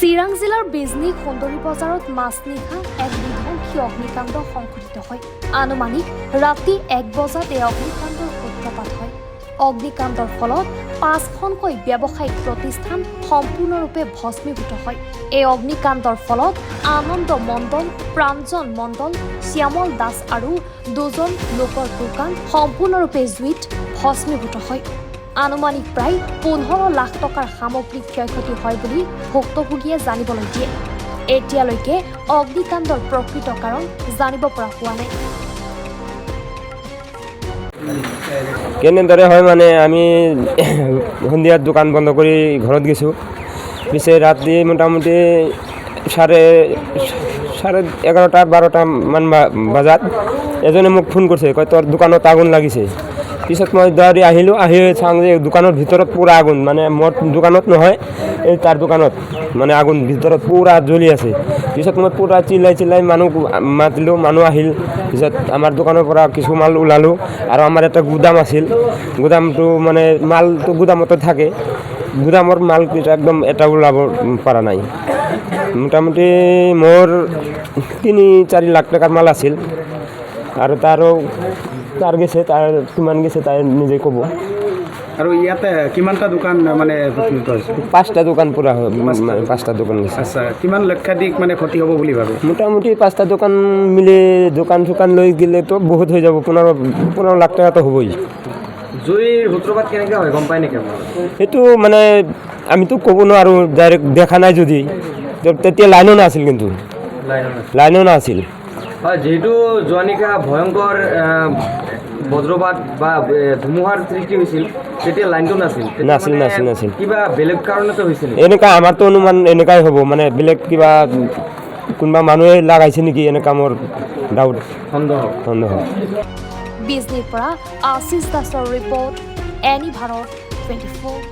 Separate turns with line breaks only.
চিৰাং জিলাৰ বিজনী সুন্দৰী বজাৰত মাজনিশা এক বিধ্বংসী অগ্নিকাণ্ড সংঘটিত হয়। আনুমানিক ৰাতি 1 বজাত এই অগ্নিকাণ্ডৰ সূত্ৰপাত হয়। অগ্নিকাণ্ডৰ ফলত 5খনকৈ ব্যৱসায়িক প্ৰতিষ্ঠান সম্পূৰ্ণৰূপে ভস্মীভূত হয়। এই অগ্নিকাণ্ডৰ ফলত আনন্দ মণ্ডল, প্ৰাঞ্জন মণ্ডল, শ্যামল দাস আৰু 2জন লোকৰ দোকান সম্পূৰ্ণৰূপে জুইত ভস্মীভূত হয়। আনুমানিক প্ৰায় 15 লাখ টকাৰ সামগ্ৰিক ক্ষয়ক্ষতি হয় বুলি ভুক্তভোগীয়ে জানিবলৈ দিয়ে। এতিয়ালৈকে অগ্নিকাণ্ডৰ প্ৰকৃত কাৰণ জানিব পৰা হোৱা নাই।
কেনেদৰে হয় মানে আমি সন্ধিয়াত দোকান বন্ধ কৰি ঘৰত গৈছোঁ। পিছে ৰাতি মোটামুটি চাৰে 11টা-12টা মান বজাত এজনে মোক ফোন কৰিছে, কয় তোৰ দোকানত আগুন লাগিছে। পিছত মই দৌৰি আহিলোঁ, আহি চাওঁ যে দোকানৰ ভিতৰত পূৰা আগুন, মানে মোৰ দোকানত নহয়, এই তাৰ দোকানত মানে আগুন ভিতৰত পূৰা জ্বলি আছে। পিছত মই পূৰা চিল্লাই মানুহ মাতিলোঁ, মানুহ আহিল। পিছত আমাৰ দোকানৰ পৰা কিছু মাল ওলালোঁ আৰু আমাৰ এটা গুদাম আছিল। গুদামটো মানে মালটো গুদামতে থাকে, গুদামৰ মালকেইটা একদম এটা ওলাব পৰা নাই। মোটামুটি মোৰ 3-4 লাখ টকাৰ মাল আছিল আৰু তাৰ গেছে, তাৰ কিমান গেছে তাই নিজে ক'ব।
আৰু ইয়াতে কিমানটা দোকান মানে
5টা দোকান পূৰা হয়, 5টা দোকান গেছে।
আচ্ছা, কিমান লক্ষাধিক মানে ক্ষতি হ'ব বুলি ভাবে?
মোটামুটি 5টা দোকান মিলি দোকান লৈ গেলেতো বহুত হৈ যাব, 15 লাখ টকাটো হ'বই।
জুইৰ সূত্ৰপাত কেনেকৈ হয় গম পায় নেকি?
সেইটো মানে আমিতো ক'ব নোৱাৰোঁ, ডাইৰেক্ট দেখা নাই যদি। তেতিয়া লাইনো নাছিল, কিন্তু লাইনো নাছিল।
হয়, যেহেতু যোৱানিশা ভয়ংকৰ বজ্ৰপাত বা ধুমুহাৰ সৃষ্টি হৈছিল, তেতিয়া লাইনটো নাছিল। কিবা বেলেগ কাৰণতে হৈছিল
এনেকুৱা, আমাৰতো অনুমান এনেকুৱাই হ'ব, মানে বেলেগ কিবা কোনোবা মানুহে লাগাইছে নেকি, এনেকুৱা মোৰ ডাউট, সন্দেহ।
বিজনীৰ পৰা আশিষ দাসৰ ৰিপৰ্ট, এনি ভাৰত 24।